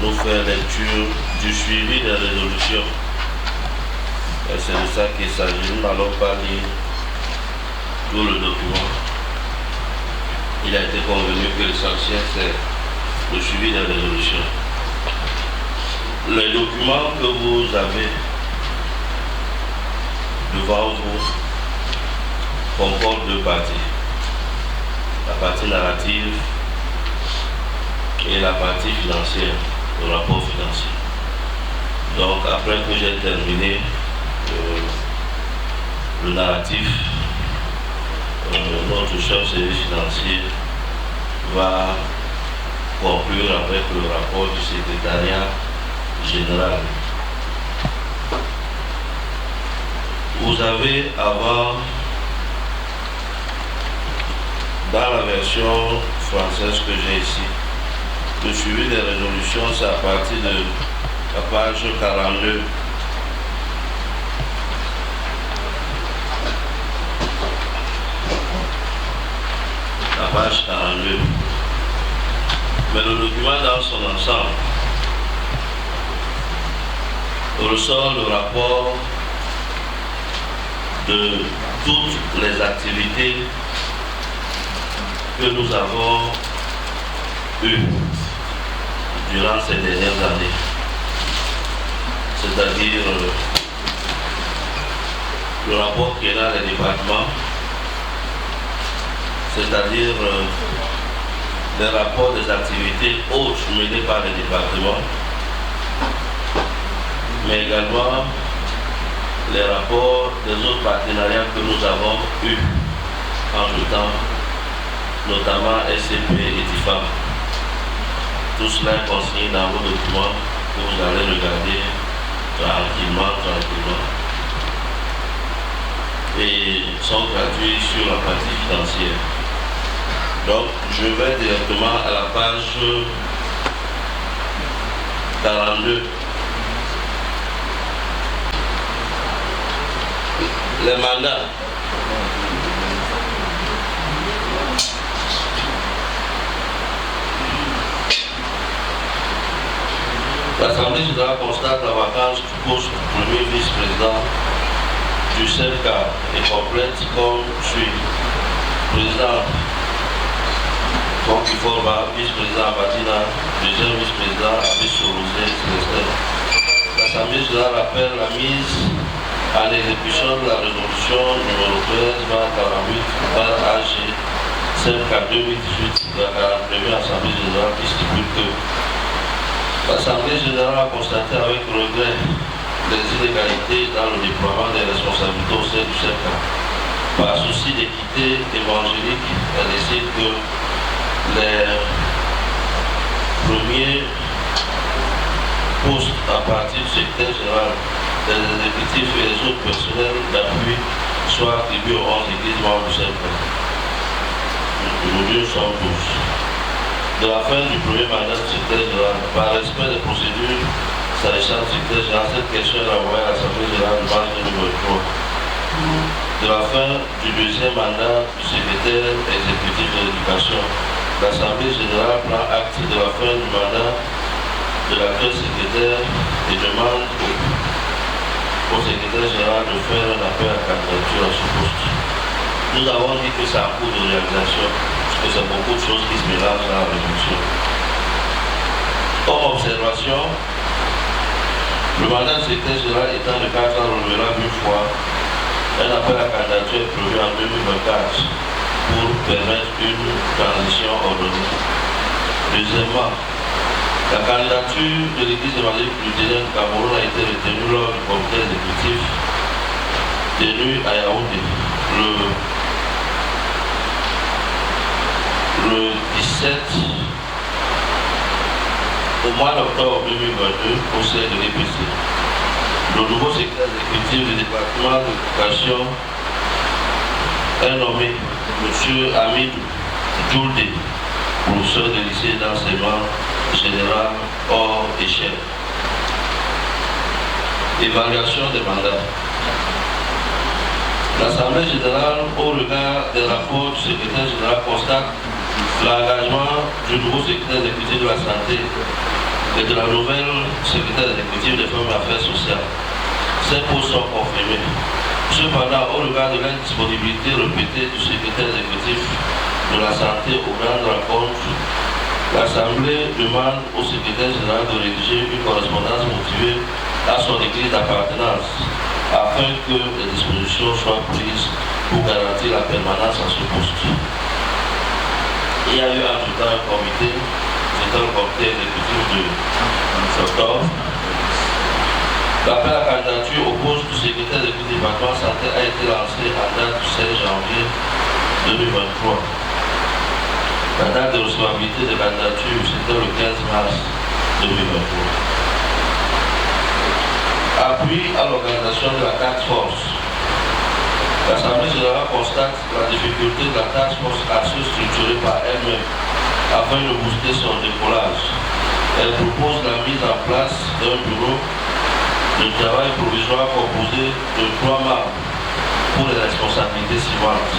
nous faire lecture du suivi des résolutions. Et c'est de ça qu'il s'agit. Nous n'allons pas lire tout le document. Il a été convenu que l'essentiel, c'est le suivi des résolutions. Les documents que vous avez devant vous comportent deux parties. La partie narrative et la partie financière, le rapport financier. Donc après que j'ai terminé le narratif, notre chef service financier va conclure avec le rapport du secrétariat général. Vous avez avant, dans la version française que j'ai ici, le suivi des résolutions, c'est à partir de la page 42. La page 42. Mais le document dans son ensemble ressort le rapport de toutes les activités que nous avons eues durant ces dernières années. C'est-à-dire le rapport qui est dans les départements, c'est-à-dire les rapports des activités autres menées par les départements, mais également les rapports des autres partenariats que nous avons eus entre-temps, notamment SCP et TIFAM. Tout cela est consigné dans vos documents que vous allez regarder tranquillement et sont gratuits sur la partie financière. Donc je vais directement à la page 42. Les mandats. L'Assemblée générale constate la vacance du poste du premier vice-président du CERCA est complète comme suit. Président Conquiforba, vice-président Badina, deuxième vice-président Abissorosé Célestin. L'Assemblée générale appelle la mise à l'exécution de la résolution numéro 13/48 AG CERCA 2018 de la 41e Assemblée générale qui stipule que l'Assemblée générale a constaté avec regret les inégalités dans le déploiement des responsabilités au sein du CERCA. Par souci d'équité évangélique, elle décide que les premiers postes à partir du secrétaire général, des exécutifs et les autres personnels d'appui soient attribués aux 11 églises membres du CERCA. Aujourd'hui, nous sommes 12. De la fin du premier mandat du secrétaire général, par respect des procédures s'agissant du secrétaire général, cette question est renvoyée à l'Assemblée générale du mardi numéro 3. De la fin du deuxième mandat du secrétaire exécutif de l'éducation, l'Assemblée générale prend acte de la fin du mandat de l'actuel secrétaire et demande au secrétaire général de faire un appel à candidature à ce poste. Nous avons dit que c'est en cours de réalisation, parce que c'est beaucoup de choses qui se mélangent dans la résolution. Comme observation, le mandat du secrétaire général étant de 4 ans renouvelable une fois, un appel à candidature est prévu en 2024 pour permettre une transition ordonnée. Deuxièmement, la candidature de l'église évangélique luthérienne du Cameroun a été retenue lors du comité exécutif tenu à Yaoundé le 17 au mois d'octobre 2022 au sein de l'EPC. Le nouveau secrétaire exécutif du département de l'éducation est nommé M. Hamid Djoulde, professeur de lycée d'enseignement général hors échelle. Évaluation des mandats. L'Assemblée générale, au regard des rapports du secrétaire général, constate l'engagement du nouveau secrétaire exécutif de la santé et de la nouvelle secrétaire exécutive des femmes et affaires sociales. Ces postes sont confirmés. Cependant, au regard de l'indisponibilité répétée du secrétaire exécutif de la santé aux grandes rencontres, l'Assemblée demande au secrétaire général de rédiger une correspondance motivée à son église d'appartenance afin que les dispositions soient prises pour garantir la permanence à ce poste. Il y a eu en tout temps un comité, c'était le comité exécutif de octobre. L'appel à candidature au poste du secrétaire du département santé a été lancé en date du 16 janvier 2023. La date de recevabilité de candidature, c'était le 15 mars 2023. Appui à l'organisation de la task force. L'Assemblée générale constate la difficulté de la task force à se structurer par elle-même afin de booster son décollage. Elle propose la mise en place d'un bureau de travail provisoire composé de 3 membres pour les responsabilités suivantes.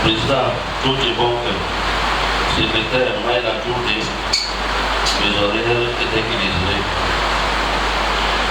Président Claude Bonke, secrétaire Maïla Djourdé, trésorière et équilibré.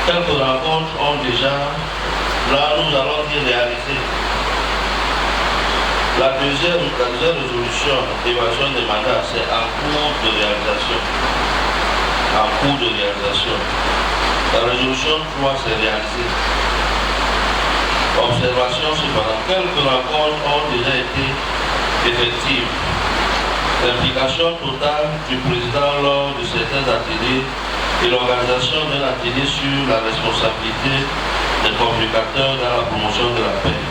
Quelques rencontres ont déjà, là nous allons dire réalisées. La deuxième résolution d'évasion des mandats, c'est en cours de réalisation. En cours de réalisation. La résolution 3 s'est réalisée. Observation cependant, quelques rencontres ont déjà été effectives. L'implication totale du président lors de certains ateliers et l'organisation d'un atelier sur la responsabilité des communicateurs dans la promotion de la paix.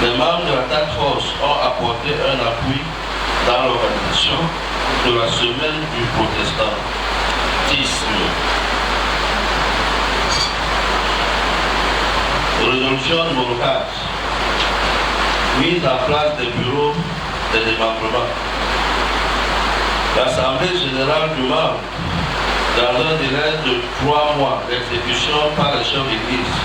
Les membres de la task force ont apporté un appui dans l'organisation de la semaine du protestantisme. Résolution numéro 4. Mise en place des bureaux de démembrement. L'Assemblée générale demande, dans un délai de 3 mois, l'exécution par les chefs d'église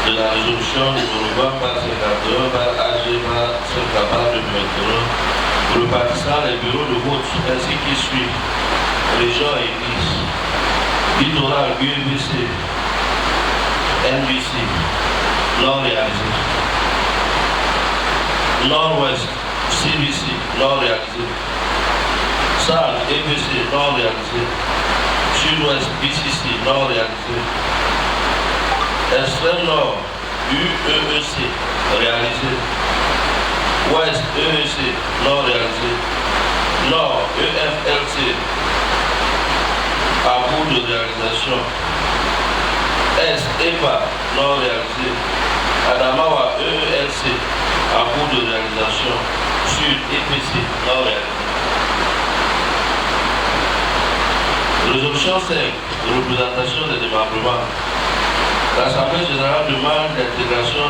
de la résolution numéro 20 par 51 par AG par 50 par 2021, repartissant les bureaux de vote ainsi qui suivent. Région et église. Littoral, UEBC, NBC. Non réalisé. Nord-Ouest, CBC, non réalisé. Centre, EBC, non réalisé. Sud-Ouest, BCC, non réalisé. Extrême Nord, UEEC, réalisé. Ouest, EEC, non réalisé. Nord, EFLC, en cours de réalisation. Est, EPA, non réalisé. Adamawa, EELC, en cours de réalisation. Sud, EPC, non réalisé. Résolution 5, représentation des démembrements. L'Assemblée générale demande l'intégration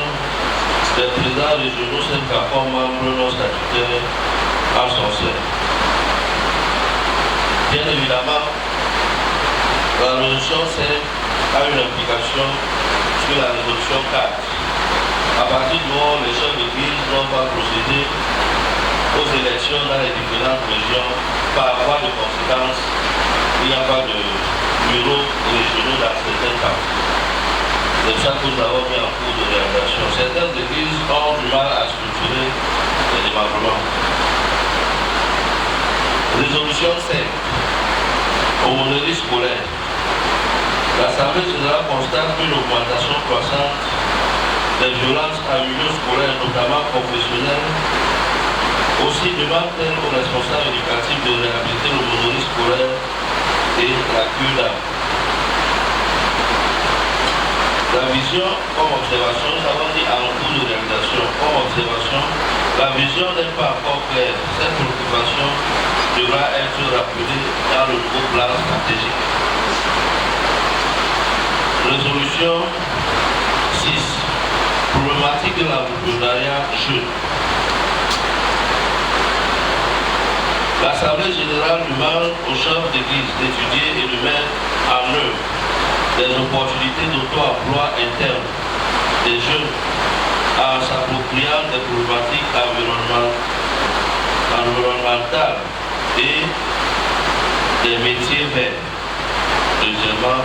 des présidents régionaux CENCA comme membres non statutaires en son sein. Bien évidemment, la résolution 5 a une implication sur la résolution 4. À partir du moment où les chefs d'église n'ont pas procédé aux élections dans les différentes régions, par voie de conséquence, il n'y a pas de bureaux régionaux dans certains cas. C'est pour ça que nous avons mis en cours de réalisation. Certaines églises ont du mal à structurer les démembrements. Résolution 5. Aumônerie scolaire. L'Assemblée générale constate une augmentation croissante des violences en milieu scolaire, notamment confessionnelles. Aussi demande-t-elle aux responsables éducatifs de réhabiliter l'aumônerie scolaire et la cure d'âme. La vision comme observation, nous avons dit en cours de réalisation, comme observation, la vision n'est pas encore claire. Cette préoccupation devra être rappelée dans le nouveau plan stratégique. Résolution 6. Problématique de l'entrepreneuriat jeune. L'Assemblée générale demande aux chefs d'église d'étudier et de mettre en œuvre des opportunités d'auto-emploi interne des jeunes en s'appropriant des problématiques environnementales et des métiers verts. également,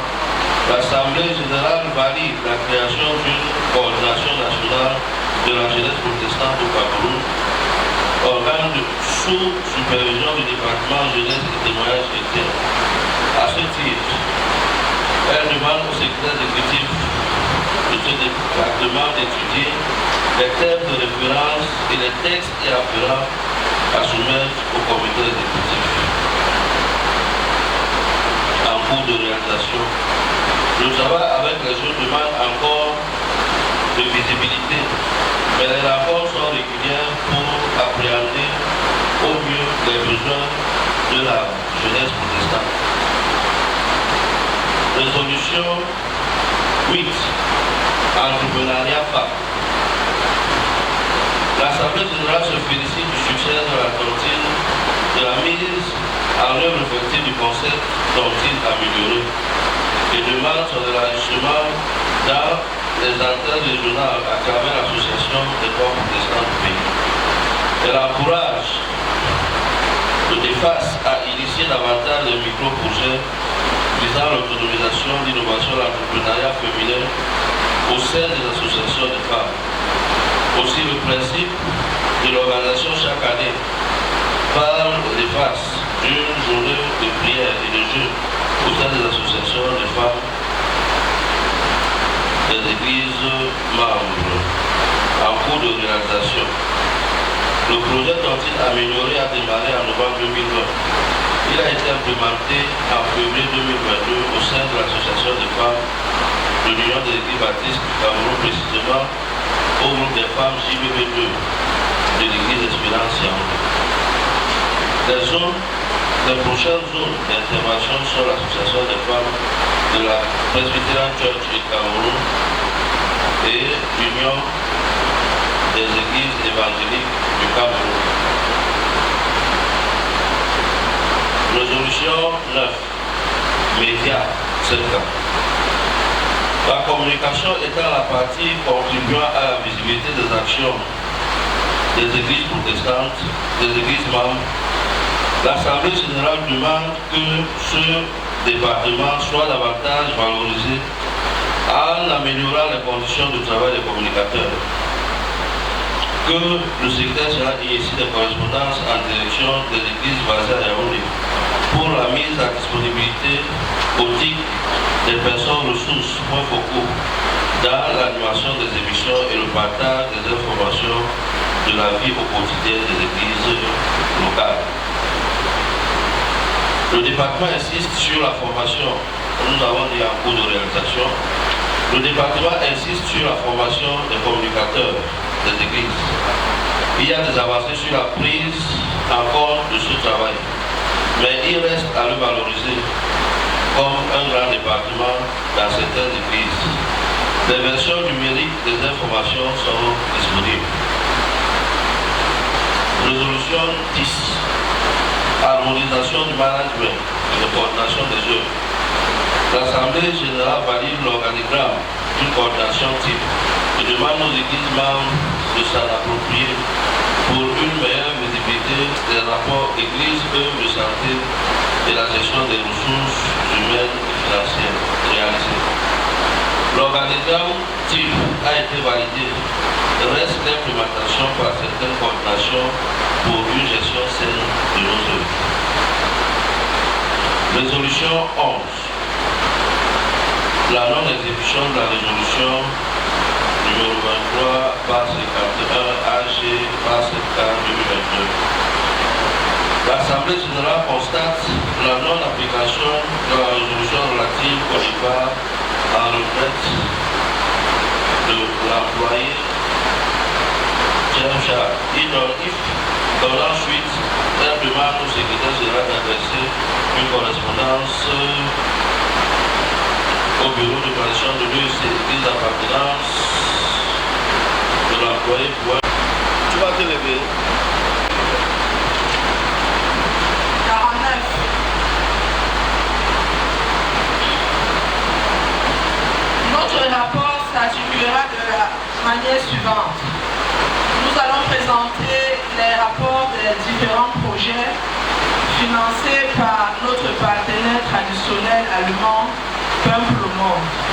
l'Assemblée générale valide la création d'une coordination nationale de la jeunesse protestante au Cameroun, organe sous supervision du département jeunesse et témoignage chrétien. À ce titre, elle demande au secrétaire exécutif de ce département d'étudier les thèmes de référence et les textes y afférents à soumettre au comité exécutif. En cours de réalisation, le travail avec les jeunes demande encore de visibilité, mais les rapports sont réguliers pour appréhender au mieux les besoins de la jeunesse protestante. Résolution 8. Entrepreneuriat femme. L'Assemblée générale se félicite du succès de la tontine, de la mise en œuvre effective du concept tontine amélioré et demande son élargissement dans les antennes régionales à travers l'association des corps protestants du pays. Elle encourage le DEFAS à initier davantage de micro-projets visant l'autonomisation, l'innovation et l'entrepreneuriat féminin au sein des associations de femmes. Aussi, le principe de l'organisation chaque année par le DEFAS d'une journée de prière et de jeu au sein des associations de femmes des églises membres en cours de réalisation. Le projet tontine amélioré a démarré en novembre 2020. Il a été implémenté en février 2022 au sein de l'association des femmes de l'Union des églises baptistes du Cameroun, précisément au groupe des femmes JBB2 de l'église Espérance Yaoundé. Les prochaines zones d'intervention sont l'association des femmes de la Presbyterian Church du Cameroun et l'Union des églises évangéliques du Cameroun. Résolution 9. Médias, 5 ans. La communication étant la partie contribuant à la visibilité des actions des églises protestantes, des églises membres, l'Assemblée générale demande que ce département soit davantage valorisé en améliorant les conditions de travail des communicateurs. Que le secrétaire général initie des correspondances en direction des églises basées à Yaoundé pour la mise à disponibilité autique des personnes ressources, points focaux, dans l'animation des émissions et le partage des informations de la vie au quotidien des églises locales. Le département insiste sur la formation, nous avons dit en cours de réalisation, le département insiste sur la formation des communicateurs des églises. Il y a des avancées sur la prise en compte de ce travail, mais il reste à le valoriser comme un grand département dans certaines églises. Les versions numériques des informations sont disponibles. Résolution 10. Harmonisation du management et de coordination des œuvres. L'Assemblée générale valide l'organigramme d'une coordination type et demande aux églises membres de s'en approprier pour une meilleure visibilité des rapports église, œuvres de santé et la gestion des ressources humaines et financières réalisées. L'organigramme type a été validé. Reste l'implémentation par certaines coordinations pour une gestion saine de nos œuvres. Résolution 11. La non-exécution de la résolution numéro 23 par 51 AG par 54 2022. L'Assemblée générale constate la non-application de la résolution relative au départ en retraite de l'employé donnant suite, elle demande au secrétaire général d'adresser une correspondance au bureau de tradition de l'UEC, l'église d'appartenance de l'employé pour... Tu vas te lever. 49. Notre rapport s'articulera de la manière suivante. Nous allons présenter les rapports des différents projets financés par notre partenaire traditionnel allemand, peuple au monde.